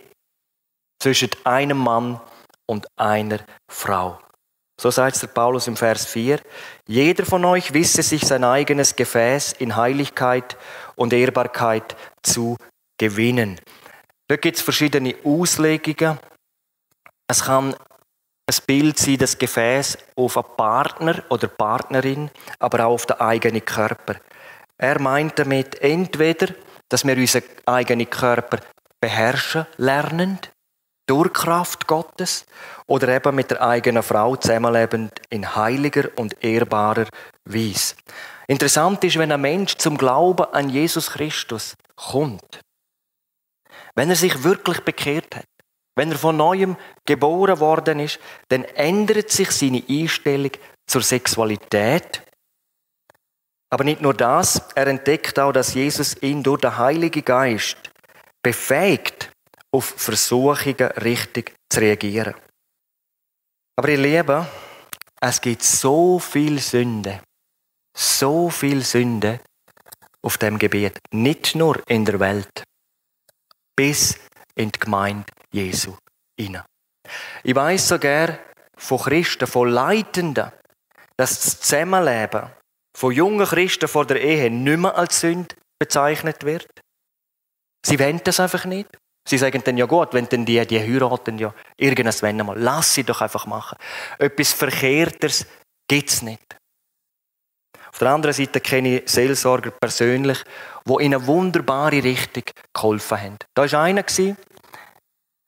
Zwischen einem Mann und einer Frau. So sagt es der Paulus im Vers 4. Jeder von euch wisse sich sein eigenes Gefäß in Heiligkeit und Ehrbarkeit zu gewinnen. Dort gibt es verschiedene Auslegungen. Es kann ein Bild sein, das Gefäß auf einen Partner oder Partnerin, aber auch auf den eigenen Körper. Er meint damit entweder, dass wir unseren eigenen Körper beherrschen lernen, durch Kraft Gottes, oder eben mit der eigenen Frau zusammenlebend in heiliger und ehrbarer Weise. Interessant ist, wenn ein Mensch zum Glauben an Jesus Christus kommt, wenn er sich wirklich bekehrt hat, wenn er von Neuem geboren worden ist, dann ändert sich seine Einstellung zur Sexualität. Aber nicht nur das, er entdeckt auch, dass Jesus ihn durch den Heiligen Geist befähigt, auf Versuchungen richtig zu reagieren. Aber ihr Lieben, es gibt so viel Sünde auf dem Gebiet, nicht nur in der Welt, bis in die Gemeinde Jesu hinein. Ich weiss sogar von Christen, von Leitenden, dass das Zusammenleben von jungen Christen vor der Ehe nicht mehr als Sünde bezeichnet wird. Sie wollen das einfach nicht. Sie sagen dann, ja gut, wenn dann die heiraten, ja, irgendwann mal, lass sie doch einfach machen. Etwas Verkehrteres gibt es nicht. Auf der anderen Seite kenne ich Seelsorger persönlich, die in eine wunderbare Richtung geholfen haben. Da war einer,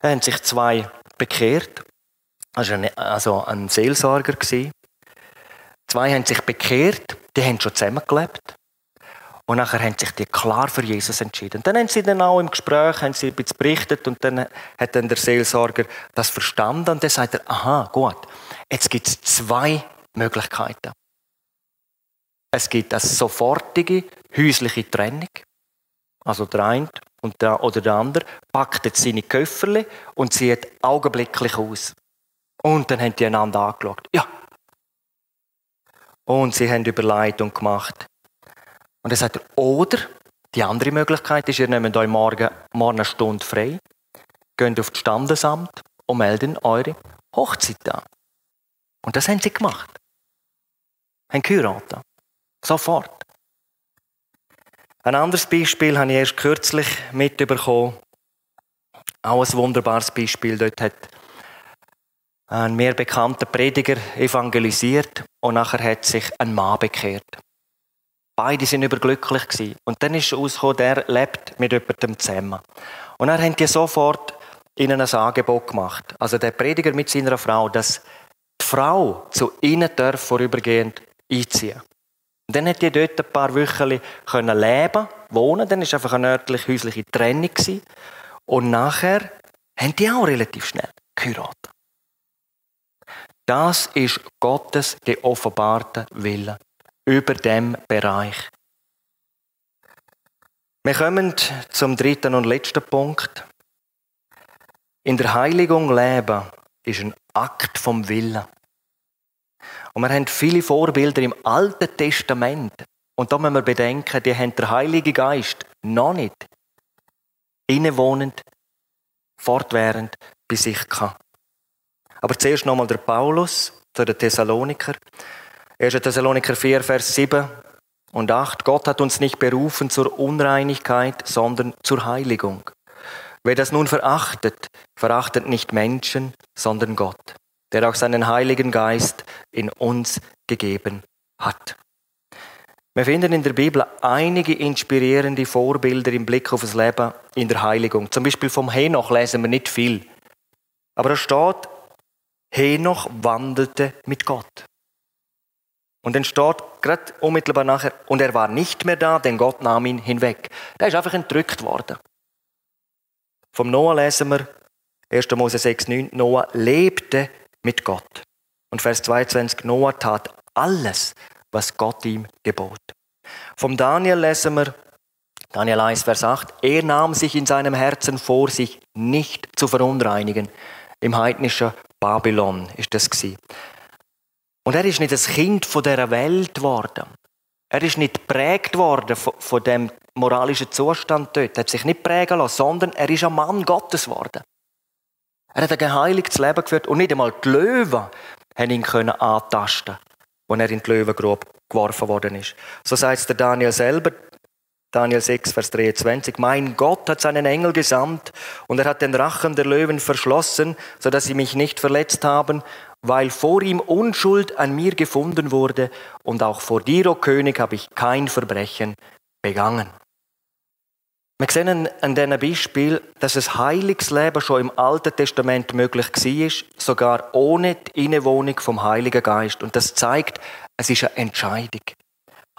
Da haben sich 2 bekehrt. Das war ein Seelsorger. 2 haben sich bekehrt, die haben schon zusammengelebt. Und nachher haben sich die klar für Jesus entschieden. Und dann haben sie dann auch im Gespräch haben sie ein bisschen berichtet und dann hat dann der Seelsorger das verstanden und dann sagt er, aha, gut, jetzt gibt es 2 Möglichkeiten. Es gibt eine sofortige häusliche Trennung. Also der eine oder der andere packt jetzt seine Köfferli und zieht augenblicklich aus. Und dann haben die einander angeschaut. Ja. Und sie haben Überleitung gemacht. Und dann sagt er, oder die andere Möglichkeit ist, ihr nehmt euch morgen eine Stunde frei, geht auf das Standesamt und meldet eure Hochzeit an. Und das haben sie gemacht. Haben geheiratet. Sofort. Ein anderes Beispiel habe ich erst kürzlich mitbekommen. Auch ein wunderbares Beispiel. Dort hat ein mir bekannter Prediger evangelisiert und nachher hat sich ein Mann bekehrt. Beide sind überglücklich gewesen. Und dann ist herausgekommen, der lebt mit jemandem zusammen. Und dann haben die sofort ihnen ein Angebot gemacht. Also der Prediger mit seiner Frau, dass die Frau zu ihnen darf vorübergehend einziehen. Und dann hat die dort ein paar Wochen können leben, wohnen. Dann war einfach eine örtliche häusliche Trennung gewesen. Und nachher haben die auch relativ schnell geheiratet. Das ist Gottes geoffenbarte Wille über dem Bereich. Wir kommen zum 3. und letzten Punkt. In der Heiligung leben ist ein Akt vom Willen. Und wir haben viele Vorbilder im Alten Testament. Und da müssen wir bedenken, die haben der Heilige Geist noch nicht innewohnend, fortwährend bei sich gehabt. Aber zuerst nochmal der Paulus zu den Thessaloniker. 1. Thessaloniker 4, Vers 7 und 8. Gott hat uns nicht berufen zur Unreinigkeit, sondern zur Heiligung. Wer das nun verachtet, verachtet nicht Menschen, sondern Gott, der auch seinen Heiligen Geist in uns gegeben hat. Wir finden in der Bibel einige inspirierende Vorbilder im Blick auf das Leben in der Heiligung. Zum Beispiel vom Henoch lesen wir nicht viel. Aber da steht, Henoch wandelte mit Gott. Und dann steht gerade unmittelbar nachher, und er war nicht mehr da, denn Gott nahm ihn hinweg. Der ist einfach entrückt worden. Vom Noah lesen wir, 1. Mose 6,9, Noah lebte mit Gott. Und Vers 22, Noah tat alles, was Gott ihm gebot. Vom Daniel lesen wir, Daniel 1, Vers 8, er nahm sich in seinem Herzen vor, sich nicht zu verunreinigen. Im heidnischen Babylon ist das gewesen. Und er ist nicht das Kind von dieser Welt geworden. Er ist nicht geprägt worden von dem moralischen Zustand dort. Er hat sich nicht prägen lassen, sondern er ist ein Mann Gottes geworden. Er hat ein geheiligtes Leben geführt und nicht einmal die Löwen haben ihn antasten, als er in die Löwengrube geworfen worden ist. So sagt es der Daniel selber, Daniel 6, Vers 23. Mein Gott hat seinen Engel gesandt und er hat den Rachen der Löwen verschlossen, sodass sie mich nicht verletzt haben, weil vor ihm Unschuld an mir gefunden wurde und auch vor dir, o König, habe ich kein Verbrechen begangen. Wir sehen an diesem Beispiel, dass ein heiliges Leben schon im Alten Testament möglich war, sogar ohne die Innewohnung vom Heiligen Geist. Und das zeigt, es ist eine Entscheidung,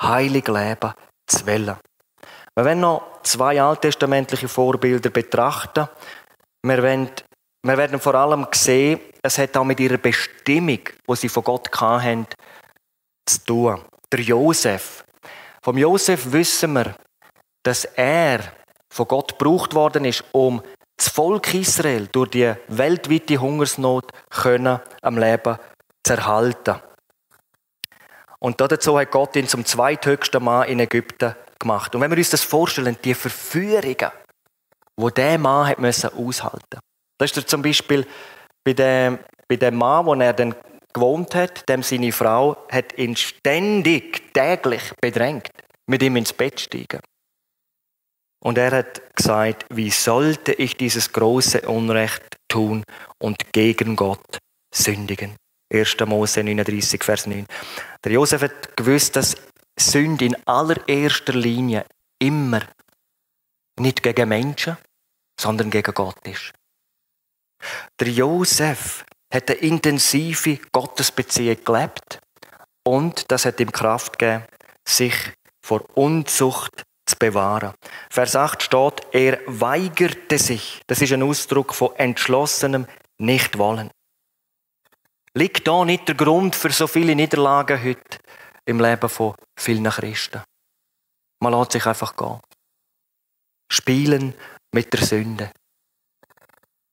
heilig leben zu wollen. Wir werden noch 2 alttestamentliche Vorbilder betrachten. Wir werden vor allem sehen, es hat auch mit ihrer Bestimmung, die sie von Gott hatten, zu tun. Der Josef. Vom Josef wissen wir, dass er von Gott gebraucht worden ist, um das Volk Israel durch die weltweite Hungersnot am Leben zu erhalten. Und dazu hat Gott ihn zum zweithöchsten Mann in Ägypten gemacht. Und wenn wir uns das vorstellen, die Verführungen, die dieser Mann hat aushalten musste. Das ist zum Beispiel bei dem Mann, wo er dann gewohnt hat, dem seine Frau hat ihn ständig, täglich bedrängt, mit ihm ins Bett steigen. Und er hat gesagt, wie sollte ich dieses große Unrecht tun und gegen Gott sündigen? 1. Mose 39, Vers 9. Der Josef hat gewusst, dass Sünde in allererster Linie immer nicht gegen Menschen, sondern gegen Gott ist. Der Josef hat eine intensive Gottesbeziehung gelebt und das hat ihm Kraft gegeben, sich vor Unzucht zu bewahren. Vers 8 steht, er weigerte sich. Das ist ein Ausdruck von entschlossenem Nichtwollen. Liegt da nicht der Grund für so viele Niederlagen heute im Leben von vielen Christen? Man lässt sich einfach gehen. Spielen mit der Sünde.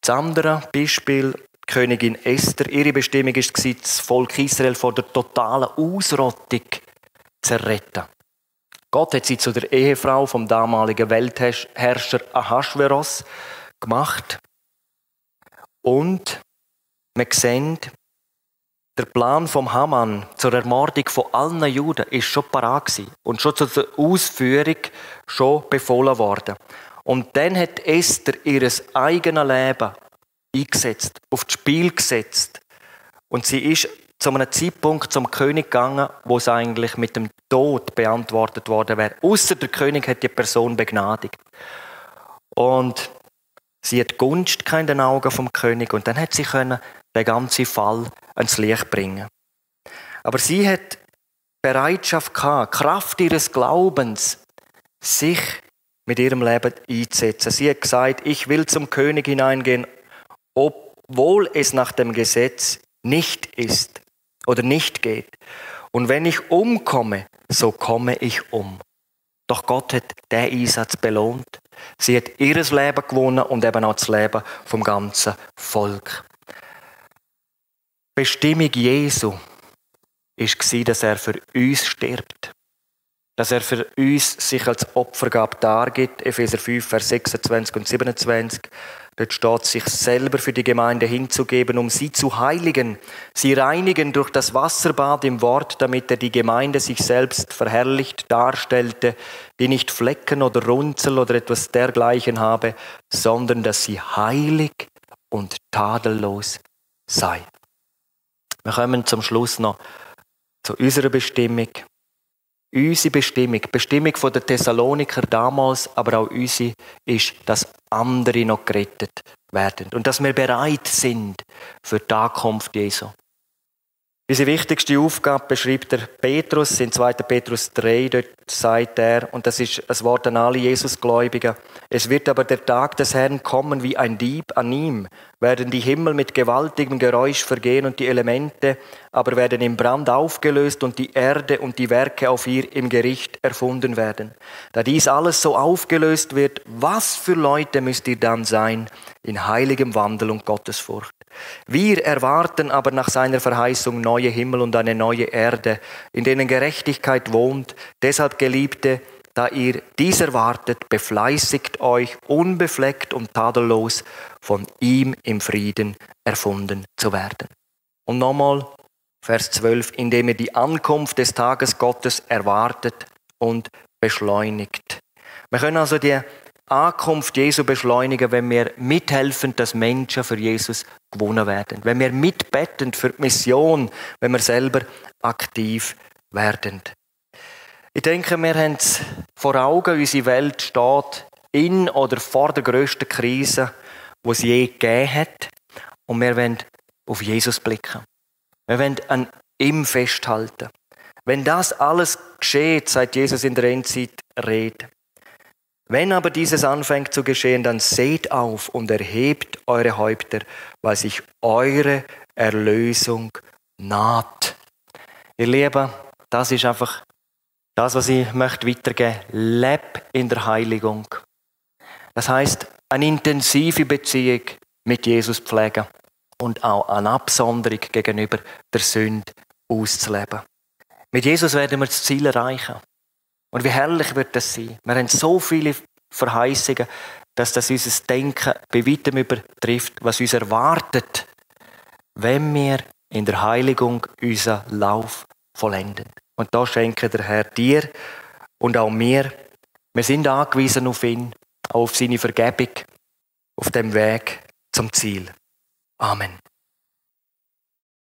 Das andere Beispiel, die Königin Esther. Ihre Bestimmung war, das Volk Israel vor der totalen Ausrottung zu retten. Gott hat sie zu der Ehefrau vom damaligen Weltherrscher Ahasveros gemacht. Und wir sehen, der Plan vom Haman zur Ermordung von allen Juden ist schon parat gewesen und schon zur Ausführung schon befohlen worden. Und dann hat Esther ihr eigenes Leben eingesetzt, aufs Spiel gesetzt. Und sie ist zu einem Zeitpunkt zum König gegangen, wo es eigentlich mit dem Tod beantwortet worden wäre. Ausser der König hat die Person begnadigt. Und sie hat Gunst in den Augen vom König und dann hat sie den ganzen Fall ans Licht bringen. Aber sie hat Bereitschaft gehabt, Kraft ihres Glaubens, sich mit ihrem Leben einzusetzen. Sie hat gesagt, ich will zum König hineingehen, obwohl es nach dem Gesetz nicht ist oder nicht geht. Und wenn ich umkomme, so komme ich um. Doch Gott hat diesen Einsatz belohnt. Sie hat ihr Leben gewonnen und eben auch das Leben vom ganzen Volk. Die Bestimmung Jesu war, dass er für uns stirbt. Dass er für uns sich als Opfergabe dargibt. Epheser 5, Vers 26 und 27. Dort steht, sich selber für die Gemeinde hinzugeben, um sie zu heiligen, sie reinigen durch das Wasserbad im Wort, damit er die Gemeinde sich selbst verherrlicht darstellte, die nicht Flecken oder Runzel oder etwas dergleichen habe, sondern dass sie heilig und tadellos sei. Wir kommen zum Schluss noch zu unserer Bestimmung. Unsere Bestimmung der Thessaloniker damals, aber auch unsere, ist, dass andere noch gerettet werden und dass wir bereit sind für die Ankunft Jesu. Unsere wichtigste Aufgabe beschreibt der Petrus in 2. Petrus 3, dort sagt er, und das ist ein Wort an alle Jesusgläubigen, es wird aber der Tag des Herrn kommen wie ein Dieb, an ihm werden die Himmel mit gewaltigem Geräusch vergehen und die Elemente aber werden im Brand aufgelöst und die Erde und die Werke auf ihr im Gericht erfunden werden. Da dies alles so aufgelöst wird, was für Leute müsst ihr dann sein in heiligem Wandel und Gottesfurcht? Wir erwarten aber nach seiner Verheißung neue Himmel und eine neue Erde, in denen Gerechtigkeit wohnt. Deshalb, Geliebte, da ihr dies erwartet, befleißigt euch, unbefleckt und tadellos von ihm im Frieden erfunden zu werden. Und nochmal, Vers 12, indem ihr die Ankunft des Tages Gottes erwartet und beschleunigt. Wir können also die Ankunft Jesu beschleunigen, wenn wir mithelfen, dass Menschen für Jesus gewonnen werden. Wenn wir mitbetten für die Mission, wenn wir selber aktiv werden. Ich denke, wir haben es vor Augen, unsere Welt steht in oder vor der grössten Krise, die es je gegeben hat. Und wir wollen auf Jesus blicken. Wir wollen an ihm festhalten. Wenn das alles geschieht, sagt Jesus in der Endzeit Rede. Wenn aber dieses anfängt zu geschehen, dann seht auf und erhebt eure Häupter, weil sich eure Erlösung naht. Ihr Lieben, das ist einfach das, was ich möchte weitergeben möchte. Leb in der Heiligung. Das heisst, eine intensive Beziehung mit Jesus pflegen und auch eine Absonderung gegenüber der Sünde auszuleben. Mit Jesus werden wir das Ziel erreichen. Und wie herrlich wird das sein? Wir haben so viele Verheißungen, dass das unser Denken bei weitem übertrifft, was uns erwartet, wenn wir in der Heiligung unseren Lauf vollenden. Und da schenke der Herr dir und auch mir. Wir sind angewiesen auf ihn, auch auf seine Vergebung, auf dem Weg zum Ziel. Amen.